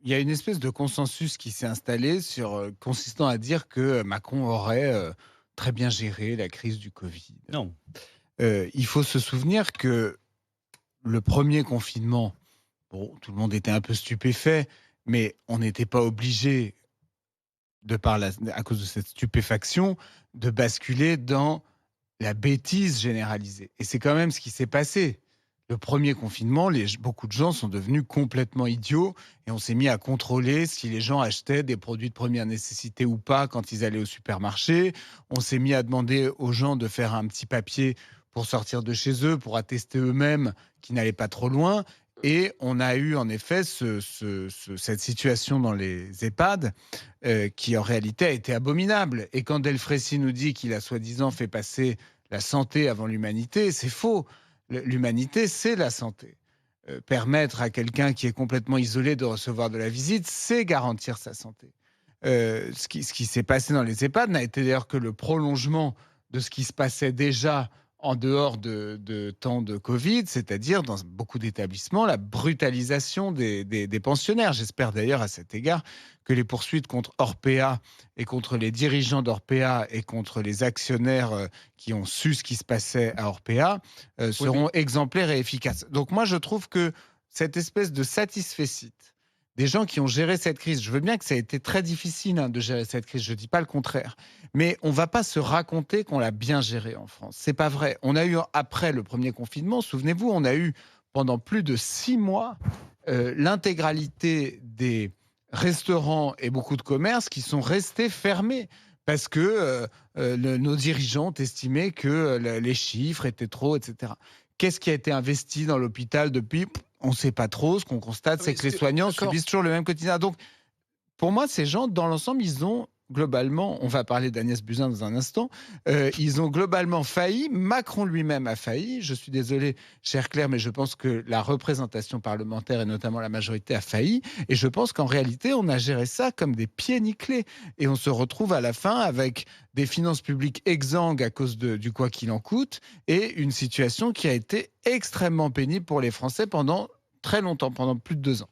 il y a une espèce de consensus qui s'est installé consistant à dire que Macron aurait, très bien géré la crise du Covid. Non. Il faut se souvenir que le premier confinement, bon, tout le monde était un peu stupéfait, mais on n'était pas obligé, à cause de cette stupéfaction, de basculer dans la bêtise généralisée. Et c'est quand même ce qui s'est passé. Le premier confinement, beaucoup de gens sont devenus complètement idiots et on s'est mis à contrôler si les gens achetaient des produits de première nécessité ou pas quand ils allaient au supermarché. On s'est mis à demander aux gens de faire un petit papier pour sortir de chez eux, pour attester eux-mêmes qu'ils n'allaient pas trop loin. Et on a eu en effet cette situation dans les EHPAD qui en réalité a été abominable. Et quand Delfrécy nous dit qu'il a soi-disant fait passer la santé avant l'humanité, c'est faux. L'humanité, c'est la santé. Permettre à quelqu'un qui est complètement isolé de recevoir de la visite, c'est garantir sa santé. Ce qui s'est passé dans les EHPAD n'a été d'ailleurs que le prolongement de ce qui se passait déjà en dehors de temps de Covid, c'est-à-dire dans beaucoup d'établissements, la brutalisation des pensionnaires. J'espère d'ailleurs à cet égard que les poursuites contre Orpea et contre les dirigeants d'Orpea et contre les actionnaires qui ont su ce qui se passait à Orpea Oui, mais seront exemplaires et efficaces. Donc moi, je trouve que cette espèce de satisfecit des gens qui ont géré cette crise, je veux bien que ça a été très difficile de gérer cette crise, je ne dis pas le contraire, mais on ne va pas se raconter qu'on l'a bien géré en France. C'est pas vrai. On a eu, après le premier confinement, souvenez-vous, on a eu pendant plus de 6 mois l'intégralité des restaurants et beaucoup de commerces qui sont restés fermés parce que nos dirigeants ont estimé que les chiffres étaient trop, etc. Qu'est-ce qui a été investi dans l'hôpital depuis? On ne sait pas trop. Ce qu'on constate, non, c'est mais que les soignants d'accord. subissent toujours le même quotidien. Donc, pour moi, ces gens, dans l'ensemble, ils ont globalement, on va parler d'Agnès Buzyn dans un instant, ils ont globalement failli. Macron lui-même a failli. Je suis désolé, cher Claire, mais je pense que la représentation parlementaire et notamment la majorité a failli. Et je pense qu'en réalité, on a géré ça comme des pieds nickelés. Et on se retrouve à la fin avec des finances publiques exsangues à cause du quoi qu'il en coûte et une situation qui a été extrêmement pénible pour les Français pendant très longtemps, pendant plus de 2 ans.